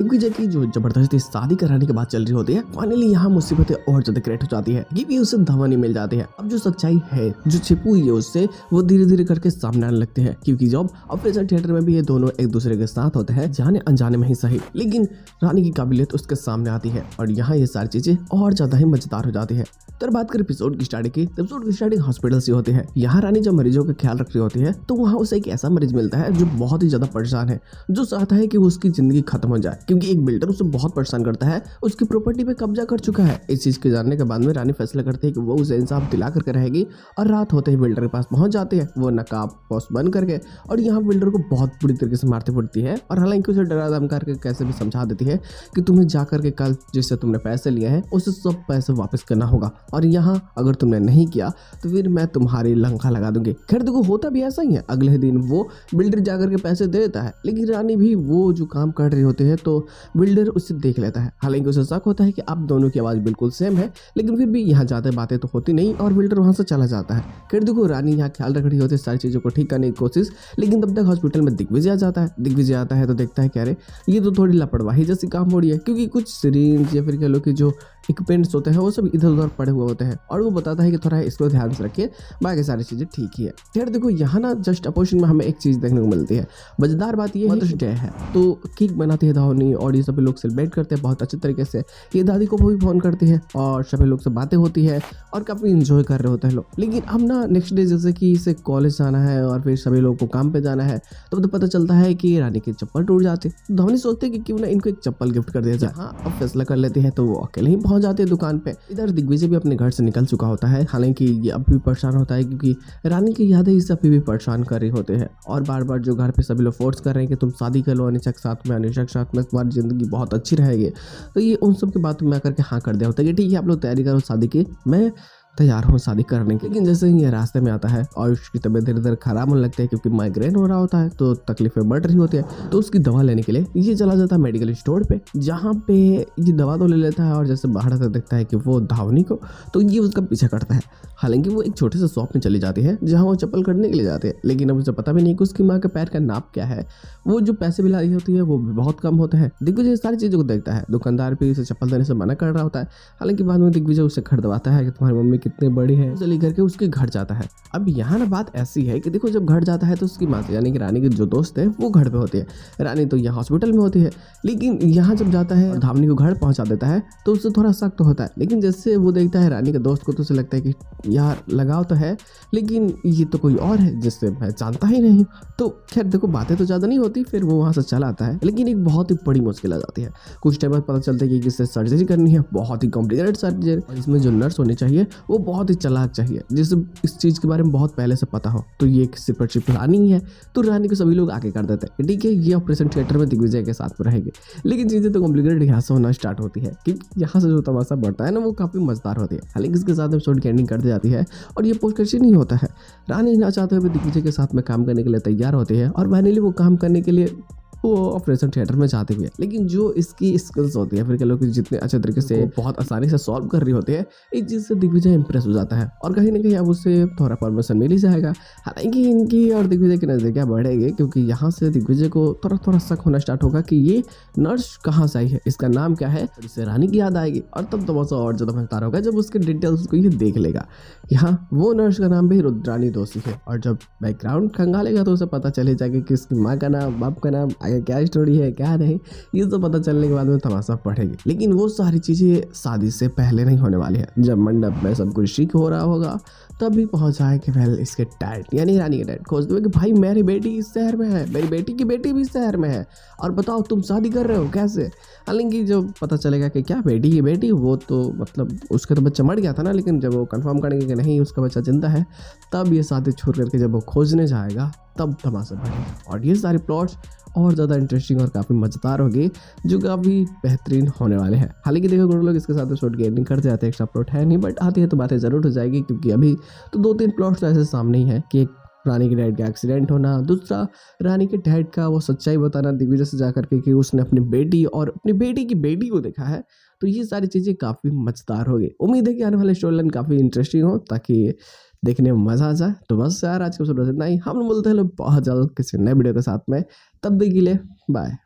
दिग्विजय की जो जबरदस्ती शादी कराने की बात चल रही होती है, फाइनली यहाँ मुसीबतें और ज्यादा क्रिएट हो जाती है क्योंकि उसे धवानी मिल जाती है। अब जो सच्चाई है, जो छिपी हुई है उससे, वो धीरे धीरे करके सामने आने लगते हैं क्योंकि जब ऑपरेशन थिएटर में भी ये दोनों एक दूसरे के साथ होते हैं, जाने अनजाने में ही सही, लेकिन रानी की काबिलियत उसके सामने आती है और यहाँ ये सारी चीजें और ज्यादा ही मजेदार हो जाती है। तो बात करें एपिसोड की स्टार्टिंग हॉस्पिटल से होती है। यहाँ रानी जब मरीजों का ख्याल रख रही होती है तो वहाँ उसे एक ऐसा मरीज मिलता है जो बहुत ही ज्यादा परेशान है, जो चाहता है कि उसकी जिंदगी खत्म हो जाए क्योंकि एक बिल्डर उसे बहुत परेशान करता है, उसकी प्रॉपर्टी पे कब्जा कर चुका है। इस चीज के जानने के बाद में रानी फैसला करती है कि वो उसे इंसाफ दिला करके रहेगी और रात होते ही बिल्डर के पास पहुंच जाती है, वो नकाब पोस्ट बंद करके, और यहाँ बिल्डर को बहुत बुरी तरीके से मारती पड़ती है और हालांकि उसे डरा धमका करके कैसे भी समझा देती है कि तुम्हें जा करके कल जिससे तुमने पैसे लिए हैं उसे सब पैसे वापस करना होगा और यहाँ अगर तुमने नहीं किया तो फिर मैं तुम्हारी लंका लगा दूंगी। खैर देखो, होता भी ऐसा ही है। अगले दिन वो बिल्डर जाकर के पैसे दे देता है, लेकिन रानी भी वो जो काम कर रही होती है तो बिल्डर उससे देख लेता है। हालांकि उसे शक होता है कि आप दोनों की आवाज़ बिल्कुल सेम है, लेकिन फिर भी यहाँ जाते बातें तो होती नहीं और बिल्डर वहाँ से चला जाता है। खैर देखो, रानी यहाँ ख्याल रख रही होती है सारी चीज़ों को ठीक करने की कोशिश, लेकिन तब तक हॉस्पिटल में दिग्विजय आ जाता है। दिग्विजय आता है तो देखता है कि अरे ये तो थोड़ी लापरवाही जैसी काम हो रही है क्योंकि कुछ सिरिंज या फिर कह लो कि जो इक्विपमेंट्स होते हैं वो सब इधर उधर पड़े हुए होते हैं और वो बताता है कि थोड़ा इसको ध्यान से रखिए, बाकी सारी चीज़ें ठीक ही है। खैर देखो, यहाँ ना जस्ट अपोजिशन में हमें एक चीज़ देखने को मिलती है। मजेदार बात ये मदर्स डे है तो केक बनाती है धावनी और ये सभी लोग सेलिब्रेट करते हैं बहुत अच्छे तरीके से। ये दादी को भी फोन करती है और सभी लोग से बातें होती है और काफ़ी इंजॉय कर रहे होते हैं लोग। लेकिन अब ना नेक्स्ट डे जैसे कि इसे कॉलेज जाना है और फिर सभी लोगों को काम पे जाना है, तो पता चलता है कि रानी की चप्पल टूट जाती है। धावनी सोचते हैं कि क्यों ना इनको एक चप्पल गिफ्ट कर दिया जाए। हाँ, अब फैसला कर लेते हैं तो वो अकेले ही पहुंच जाते हैं दुकान पे। इधर दिग्विजय भी अपने घर से निकल चुका होता है, हालांकि ये अब भी परेशान होता है क्योंकि रानी की यादें इसे अभी भी परेशान कर रही होते हैं और बार बार जो घर पे सभी लोग फोर्स कर रहे हैं कि तुम शादी कर लो अनिशा के साथ में, अनिशा के साथ में तुम्हारी जिंदगी बहुत अच्छी रहेगी, तो ये उन सब की बातों में आकर के हाँ कर दिया होता है कि ठीक है आप लोग तैयारी करो शादी की, मैं तैयार हूँ शादी करने की। लेकिन जैसे ही ये रास्ते में आता है और उसकी तबीयत धीरे धीरे खराब होने लगती है क्योंकि माइग्रेन हो रहा होता है तो तकलीफें बढ़ रही होती है, तो उसकी दवा लेने के लिए ये चला जाता है मेडिकल स्टोर पे, जहाँ पे ये दवा तो ले लेता है और जैसे बाहर से देखता है कि वो धावनी को, तो ये उसका पीछा करता है। हालांकि वो एक छोटे से शॉप में चली जाती है जहाँ वो चप्पल खरीदने के लिए जाते हैं, लेकिन अब उसे पता भी नहीं कि उसकी माँ के पैर का नाप क्या है। वो जो पैसे भी लाई होती है वो भी बहुत कम होता है। दिग्विजय सारी चीज़ों को देखता है, दुकानदार भी उसे चप्पल देने से मना कर रहा होता है। हालांकि बाद में दिग्विजय उसे खरीदवाता है कि तुम्हारी मम्मी कितनी बड़ी है, उसे लेकर के उसके घर जाता है। अब यहाँ ना बात ऐसी है कि देखो, जब घर जाता है तो उसकी माँ से यानी कि रानी के जो दोस्त है वो घर पे होती है, रानी तो यहाँ हॉस्पिटल में होती है। लेकिन यहाँ जब जाता है धावनी को घर पहुँचा देता है तो उससे थोड़ा शक तो होता है, लेकिन जैसे वो देखता है रानी के दोस्त को तो उसे लगता है कि यार लगाव तो है, लेकिन ये तो कोई और है जिससे मैं जानता ही नहीं। तो खैर देखो, बातें तो ज़्यादा नहीं होती, फिर वो वहाँ से चला आता है। लेकिन एक बहुत ही बड़ी मुश्किल आ जाती है। कुछ टाइम बाद पता चलता है कि किससे सर्जरी करनी है, बहुत ही कॉम्प्लिकेटेड सर्जरी, और इसमें जो नर्स होनी चाहिए वो बहुत ही चालाक चाहिए, जिसे इस चीज़ के बारे में बहुत पहले से पता हो। तो ये किसी पर चिप रानी है, तो रानी को सभी लोग आगे कर देते हैं ठीक है, ये ऑपरेशन थिएटर में दिग्विजय के साथ में रहेगी। लेकिन चीज़ें तो कॉम्प्लिकेटेड यहाँ से होना स्टार्ट होती है क्योंकि यहाँ से जो तमाशा बढ़ता है ना वो काफ़ी मजेदार होती है। हालांकि इसके साथ एपिसोड की एंडिंग कर दी जाती है और ये पोस्ट क्रेडिट नहीं होता है। रानी ना चाहते हुए दिग्विजय के साथ में काम करने के लिए तैयार होती है और फाइनली वो काम करने के लिए वो ऑपरेशन थिएटर में जाते हुए, लेकिन जो इसकी स्किल्स होती है फिर कह लो कि जितने अच्छे तरीके से बहुत आसानी से सॉल्व कर रही होती है, इस चीज़ से दिग्विजय इंप्रेस हो जाता है और कहीं ना कहीं अब उससे थोड़ा परमिशन मिल ही जाएगा। हालांकि इनकी और दिग्विजय की नज़दीकियाँ बढ़ेगी क्योंकि यहाँ से दिग्विजय को थोड़ा थोड़ा शक होना स्टार्ट होगा कि ये नर्स कहाँ से आई है, इसका नाम क्या है, और इससे रानी की याद आएगी और तब तो और ज़्यादा मजेदार होगा जब उसके डिटेल्स को ये देख लेगा। यहाँ वो नर्स का नाम भी रुद्रानी दोषी है और जब बैकग्राउंड खंगालेगा तो उसे पता चले जाएगा कि इसकी माँ का नाम, बाप का नाम, क्या स्टोरी है क्या नहीं, ये तो पता चलने के बाद में तमाशा पड़ेगी। लेकिन वो सारी चीज़ें शादी से पहले नहीं होने वाली है। जब मंडप में सब कुछ ठीक हो रहा होगा तभी पहुंच जाए कि पहले इसके डैड यानी रानी के डैड खोज दो कि भाई मेरी बेटी इस शहर में है, मेरी बेटी की बेटी भी इस शहर में है और बताओ तुम शादी कर रहे हो कैसे। हालांकि जब पता चलेगा कि क्या बेटी की बेटी, वो तो मतलब उसका तो बच्चा मर गया था ना, लेकिन जब वो कंफर्म करेंगे कि नहीं उसका बच्चा जिंदा है, तब ये शादी छोड़ करके जब वो खोजने जाएगा तब तमाशा बढ़ेगा और ये सारे प्लॉट्स और ज़्यादा इंटरेस्टिंग और काफ़ी मज़ेदार होगी जो काफ़ी बेहतरीन होने वाले हैं। हालांकि देखो कुछ लोग इसके साथ शॉर्ट गेमिंग करते जाते हैं, एक्स्ट्रा प्लॉट है नहीं, बट आती है तो बातें ज़रूर हो जाएगी क्योंकि अभी तो 2-3 प्लॉट्स तो ऐसे सामने ही है कि एक रानी के डैड का एक्सीडेंट होना, दूसरा रानी के डैड का वो सच्चाई बताना दिग्विजय से जाकर के कि उसने अपनी बेटी और अपनी बेटी की बेटी को देखा है। तो ये सारी चीज़ें काफ़ी मज़ेदार होगी। उम्मीद है कि आने वाले स्टोरी लाइन काफ़ी इंटरेस्टिंग हो ताकि देखने में मज़ा आ जाए। तो बस यार आज के एपिसोड बस इतना ही। हम लोग मिलते हैं बहुत जल्द किसी नए वीडियो के साथ में, तब तक के लिए बाय।